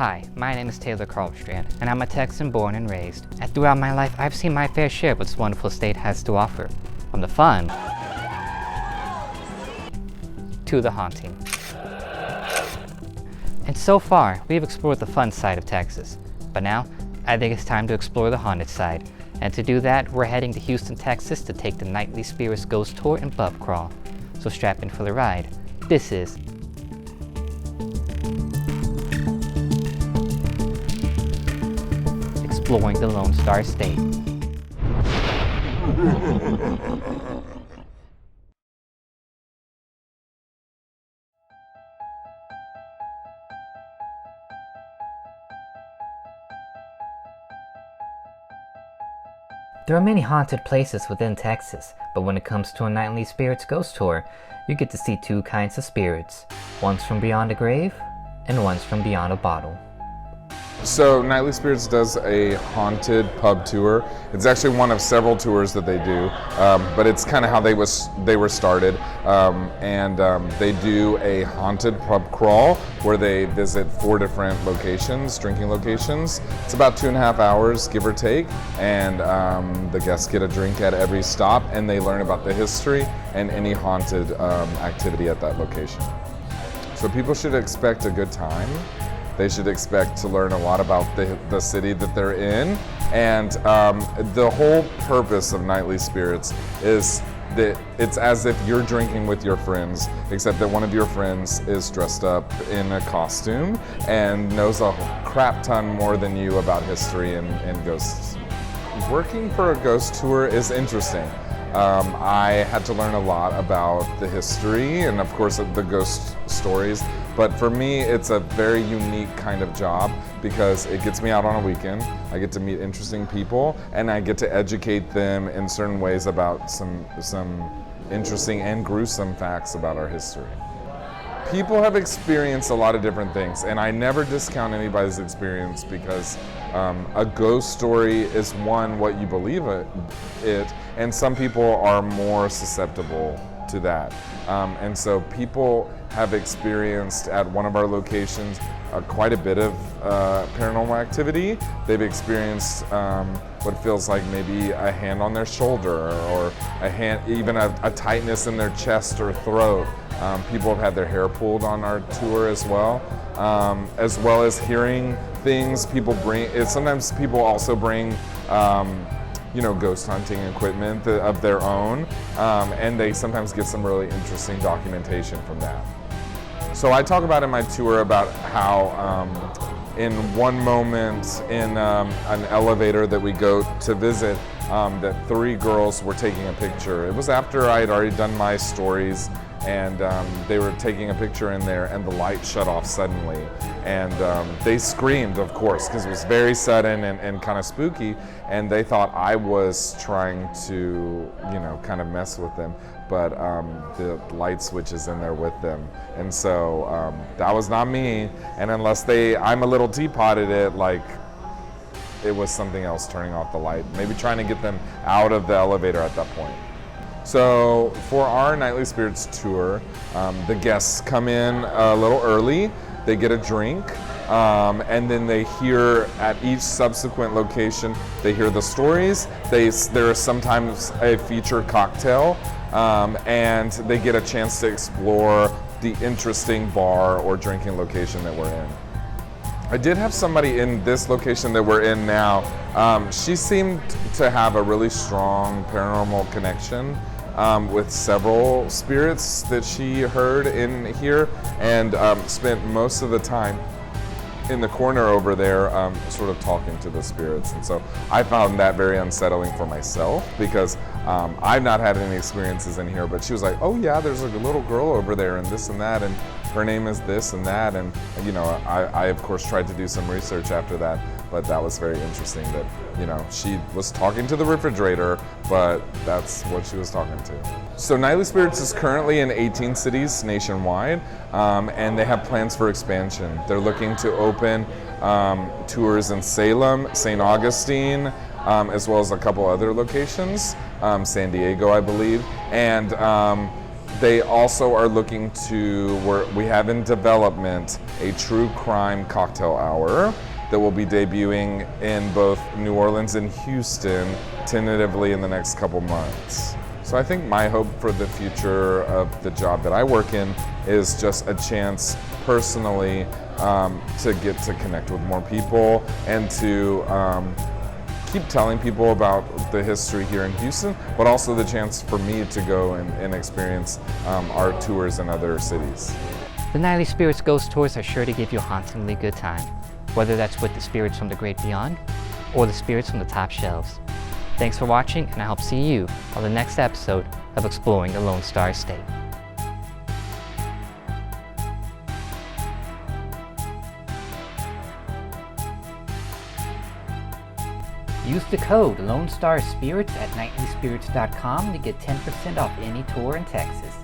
Hi, my name is Taylor Karlstrand, and I'm a Texan born and raised. And throughout my life, I've seen my fair share of what this wonderful state has to offer. From the fun to the haunting. And so far, we've explored the fun side of Texas. But now, I think it's time to explore the haunted side. And to do that, we're heading to Houston, Texas to take the Nightly Spirits Ghost Tour and Pub Crawl. So strap in for the ride. This is Exploring the Lone Star State. There are many haunted places within Texas, but when it comes to a Nightly Spirits Ghost Tour, you get to see two kinds of spirits. One's from beyond the grave, and one's from beyond a bottle. So Nightly Spirits does a haunted pub tour. It's actually one of several tours that they do, but it's kind of how they were started. They do a haunted pub crawl where they visit 4 different locations, drinking locations. It's about 2.5 hours, give or take, and the guests get a drink at every stop, and they learn about the history and any haunted activity at that location. So people should expect a good time. They should expect to learn a lot about the city that they're in. And the whole purpose of Nightly Spirits is that it's as if you're drinking with your friends, except that one of your friends is dressed up in a costume and knows a crap ton more than you about history and ghosts. Working for a ghost tour is interesting. I had to learn a lot about the history and, of course, the ghost stories. But for me, it's a very unique kind of job because it gets me out on a weekend. I get to meet interesting people, and I get to educate them in certain ways about some interesting and gruesome facts about our history. People have experienced a lot of different things, and I never discount anybody's experience because a ghost story is what you believe it, and some people are more susceptible to that. And so people have experienced at one of our locations quite a bit of paranormal activity. They've experienced what feels like maybe a hand on their shoulder or a hand, even a tightness in their chest or throat. People have had their hair pulled on our tour as well as hearing things. Sometimes people also bring ghost hunting equipment of their own, and they sometimes get some really interesting documentation from that. So I talk about in my tour about how in one moment in an elevator that we go to visit, that 3 girls were taking a picture. It was after I had already done my stories, and they were taking a picture in there, and the light shut off suddenly. And they screamed, of course, because it was very sudden and kind of spooky, and they thought I was trying to, kind of mess with them. But the light switch is in there with them. And so that was not me, and unless I'm a little teapot at it, like it was something else turning off the light, maybe trying to get them out of the elevator at that point. So for our Nightly Spirits tour, the guests come in a little early, they get a drink, and then they hear at each subsequent location, they hear the stories. There is sometimes a featured cocktail, and they get a chance to explore the interesting bar or drinking location that we're in. I did have somebody in this location that we're in now. She seemed to have a really strong paranormal connection with several spirits that she heard in here, and spent most of the time in the corner over there sort of talking to the spirits. And so I found that very unsettling for myself because I've not had any experiences in here, but she was like, oh yeah, there's a little girl over there and this and that, and her name is this and that. And I of course tried to do some research after that, but that was very interesting that, she was talking to the refrigerator, but that's what she was talking to. So Nightly Spirits is currently in 18 cities nationwide, and they have plans for expansion. They're looking to open tours in Salem, St. Augustine, as well as a couple other locations, San Diego, I believe, and They also are looking to, we have in development a true crime cocktail hour that will be debuting in both New Orleans and Houston tentatively in the next couple months. So I think my hope for the future of the job that I work in is just a chance personally to get to connect with more people and to keep telling people about the history here in Houston, but also the chance for me to go and experience our tours in other cities. The Nightly Spirits Ghost Tours are sure to give you a hauntingly good time, whether that's with the spirits from the great beyond or the spirits from the top shelves. Thanks for watching, and I hope to see you on the next episode of Exploring the Lone Star State. Use the code Lone Star Spirits at nightlyspirits.com to get 10% off any tour in Texas.